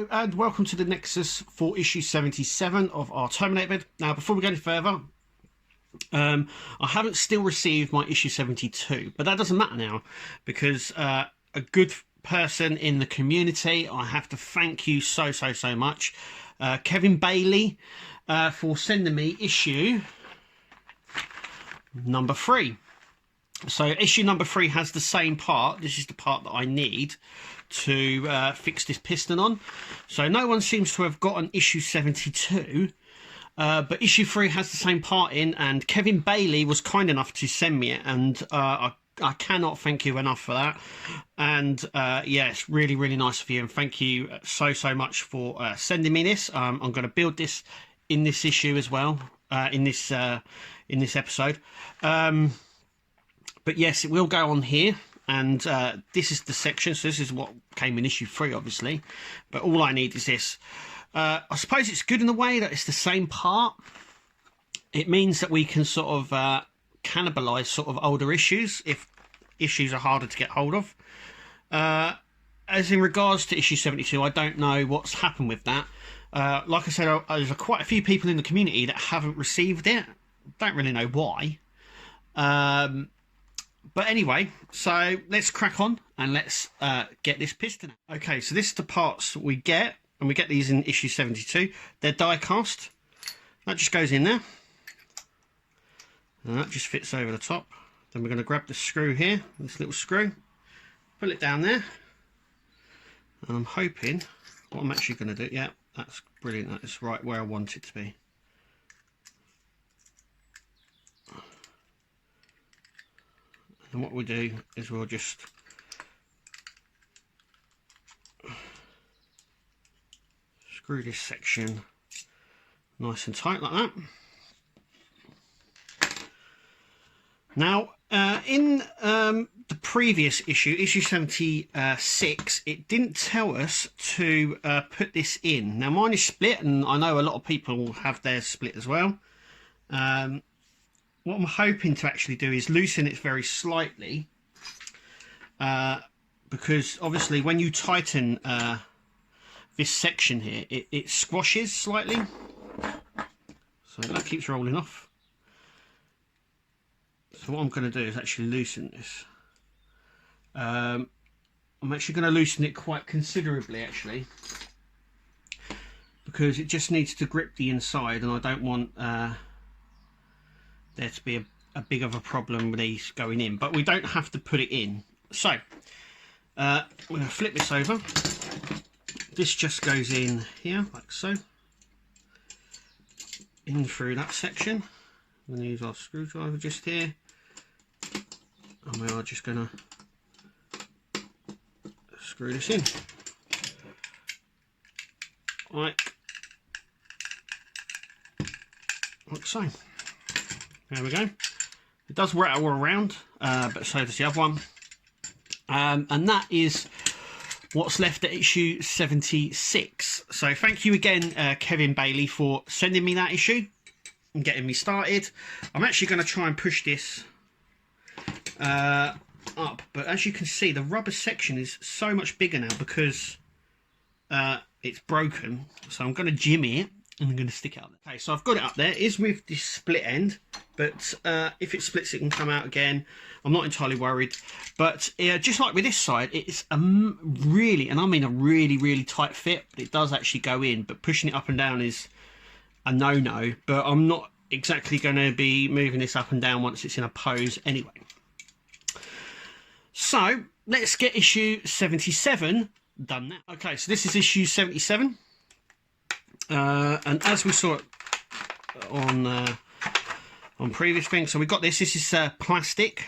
Hello and welcome to the Nexus for issue 77 of our Terminator bid. Now before we go any further, I haven't still received my issue 72, but that doesn't matter now because a good person in the community, I have to thank you so much, Kevin Bailey, for sending me issue number 3. So issue number 3 has the same part. This is the part that I need to fix this piston on. So no one seems to have gotten issue 72, but issue 3 has the same part in, and Kevin Bailey was kind enough to send me it, and I cannot thank you enough for that. And yeah, it's really nice of you, and thank you so much for sending me this. I'm going to build this in this issue as well, in this episode. But yes, it will go on here, and this is the section. So this is what came in issue 3, obviously. But all I need is this. I suppose it's good in the way that it's the same part. It means that we can sort of cannibalise sort of older issues if issues are harder to get hold of. As in regards to issue 72, I don't know what's happened with that. Like I said, there's quite a few people in the community that haven't received it. Don't really know why. But anyway, so let's crack on and let's get this piston out. Okay, so this is the parts that we get, and we get these in issue 72. They're die cast. That just goes in there. And that just fits over the top. Then we're going to grab the screw here, this little screw, pull it down there. And I'm hoping, what I'm actually going to do, yeah, that's brilliant. That is right where I want it to be. And what we'll do is we'll just screw this section nice and tight like that. Now, in the previous issue, issue 76, it didn't tell us to put this in. Now, mine is split, and I know a lot of people have theirs split as well. What I'm hoping to actually do is loosen it very slightly, because obviously when you tighten this section here, it squashes slightly. So that keeps rolling off. So what I'm going to do is actually loosen this. I'm actually going to loosen it quite considerably, actually, because it just needs to grip the inside, and I don't want there to be a big of a problem with these going in, but we don't have to put it in. So we're going to flip this over. This just goes in here like so, in through that section. We're going to use our screwdriver just here, and we are just going to screw this in like so. There we go. It does rattle around, but so does the other one. And that is what's left at issue 76. So thank you again, Kevin Bailey, for sending me that issue and getting me started. I'm actually going to try and push this up, but as you can see, the rubber section is so much bigger now because it's broken. So I'm going to jimmy it, and I'm going to stick it up there. Okay, so I've got it up there. It is with this split end, but if it splits, it can come out again. I'm not entirely worried. But just like with this side, it's a really, and I mean a really tight fit, but it does actually go in. But pushing it up and down is a no-no. But I'm not exactly going to be moving this up and down once it's in a pose anyway. So let's get issue 77 done now. Okay, so this is issue 77. And as we saw it on previous things, so we've got this is plastic,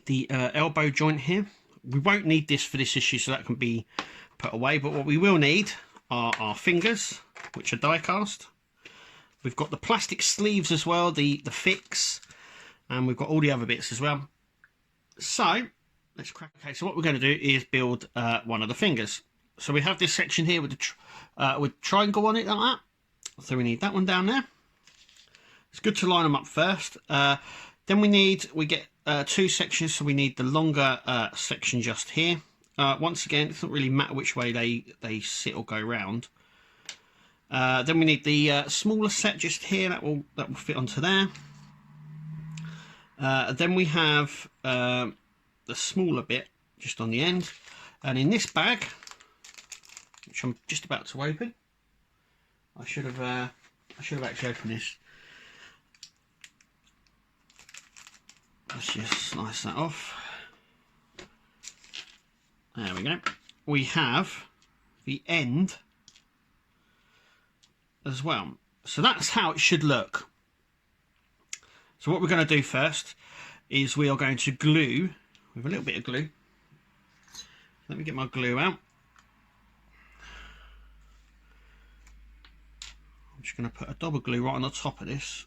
the elbow joint here. We won't need this for this issue, so that can be put away, but what we will need are our fingers, which are die cast. We've got the plastic sleeves as well, the fix, and we've got all the other bits as well. So let's crack. Okay, so what we're going to do is build one of the fingers. So we have this section here with the triangle on it like that. So we need that one down there. It's good to line them up first. Then we get two sections. So we need the longer section just here, once again, it doesn't really matter which way they sit or go round. Then we need the smaller set just here, that will fit onto there. Then we have the smaller bit just on the end, and in this bag, which I'm just about to open, I should have actually opened this. Let's just slice that off. There we go. We have the end as well. So that's how it should look. So what we're going to do first is we are going to glue with a little bit of glue. Let me get my glue out. I'm just going to put a dab of glue right on the top of this,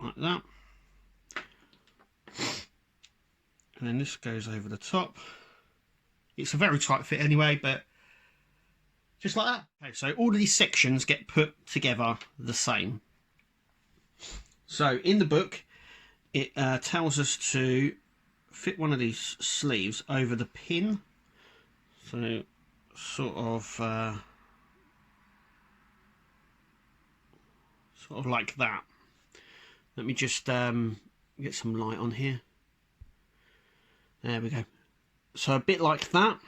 like that. And then this goes over the top. It's a very tight fit anyway, but just like that. Okay, so all of these sections get put together the same. So in the book, it tells us to fit one of these sleeves over the pin. So sort of like that. Let me just get some light on here. There we go. So a bit like that.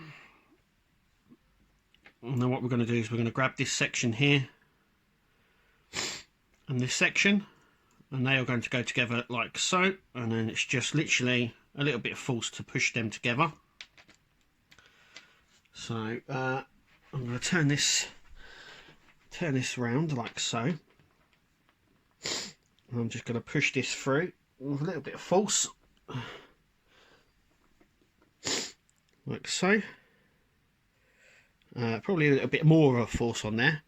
And then what we're going to do is we're going to grab this section here and this section, and they are going to go together like so, and then it's just literally a little bit of force to push them together. So I'm going to turn this round like so, and I'm just going to push this through with a little bit of force like so. Probably a little bit more of a force on there,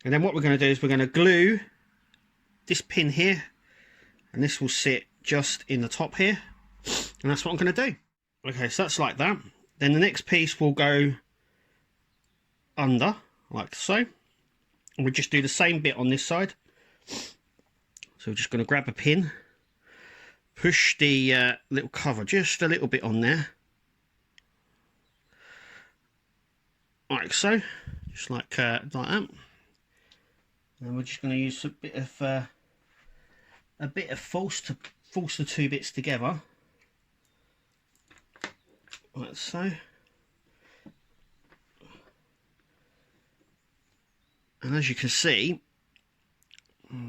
and then what we're going to do is we're going to glue this pin here, and this will sit just in the top here, and that's what I'm going to do. Okay, so that's like that. Then the next piece will go under like so, and we'll just do the same bit on this side. So we're just going to grab a pin, push the little cover just a little bit on there, like so, just like that. And we're just going to use a bit of force to force the two bits together, like so. And as you can see,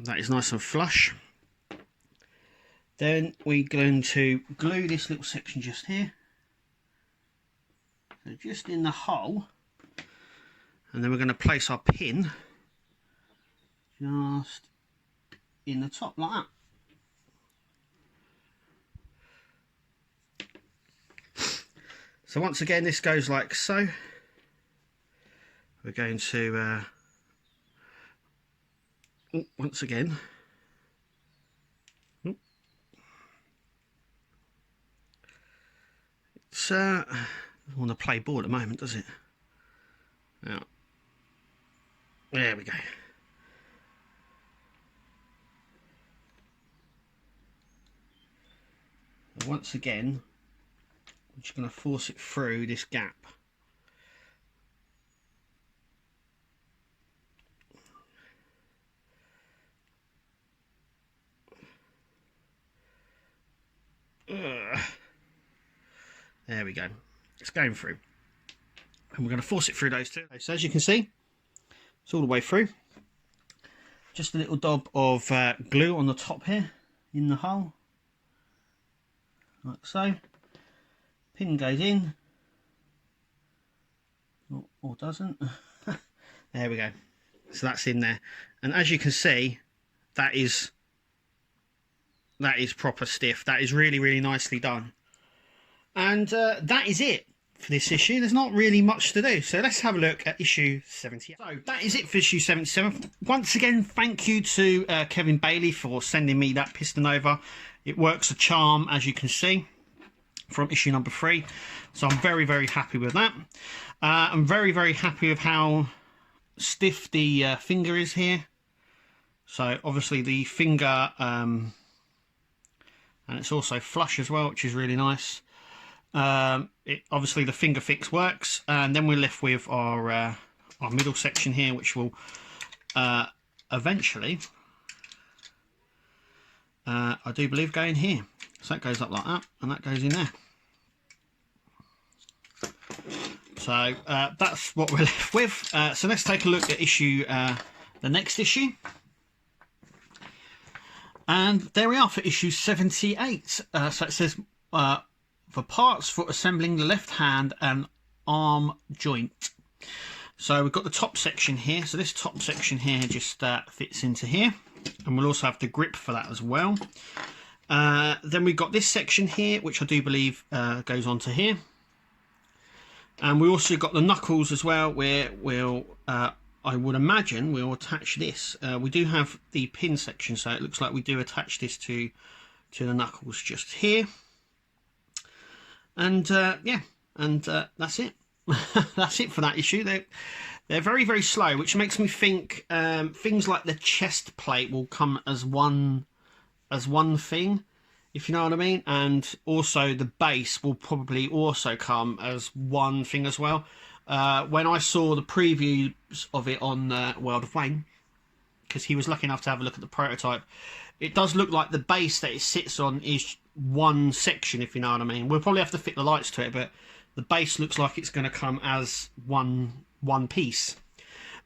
that is nice and flush. Then we're going to glue this little section just here, so just in the hole. And then we're going to place our pin just in the top like that. So once again, this goes like so. We're going to once again it's doesn't want to play ball at the moment, does it? Now, there we go. And once again, I'm just going to force it through this gap. There we go. It's going through. And we're going to force it through those two. So as you can see, it's all the way through. Just a little dab of glue on the top here in the hole, like so. Pin goes in, or doesn't. There we go. So that's in there, and as you can see, that is proper stiff. That is really, really nicely done. And that is it for this issue. There's not really much to do, so let's have a look at issue 78. So that is it for issue 77. Once again, thank you to Kevin Bailey for sending me that piston over. It works a charm, as you can see, from issue number 3. So I'm very, very happy with that. I'm very, very happy with how stiff the finger is here. So obviously the finger, and it's also flush as well, which is really nice. Obviously the finger fix works, and then we're left with our middle section here, which will eventually, I do believe, go in here. So that goes up like that, and that goes in there. So that's what we're left with. So let's take a look at the next issue. And there we are for issue 78. So it says, for parts for assembling the left hand and arm joint. So we've got the top section here. So this top section here just fits into here. And we'll also have the grip for that as well. Then we've got this section here, which I do believe goes onto here. And we also got the knuckles as well, where we'll, I would imagine, we'll attach this. We do have the pin section, so it looks like we do attach this to the knuckles just here. And yeah, and that's it. That's it for that issue. They're very, very slow, which makes me think things like the chest plate will come as one thing, if you know what I mean, and also the base will probably also come as one thing as well. When I saw the previews of it on World of Wayne, because he was lucky enough to have a look at the prototype, it does look like the base that it sits on is one section, if you know what I mean. We'll probably have to fit the lights to it, but the base looks like it's going to come as one piece.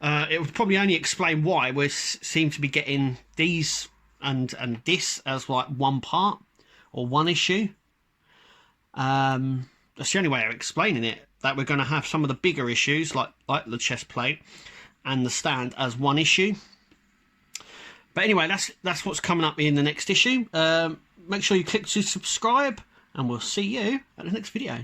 It would probably only explain why we seem to be getting these and this as like one part or one issue. That's the only way of explaining it, that we're going to have some of the bigger issues like the chest plate and the stand as one issue. But anyway, that's what's coming up in the next issue. Make sure you click to subscribe, and we'll see you at the next video.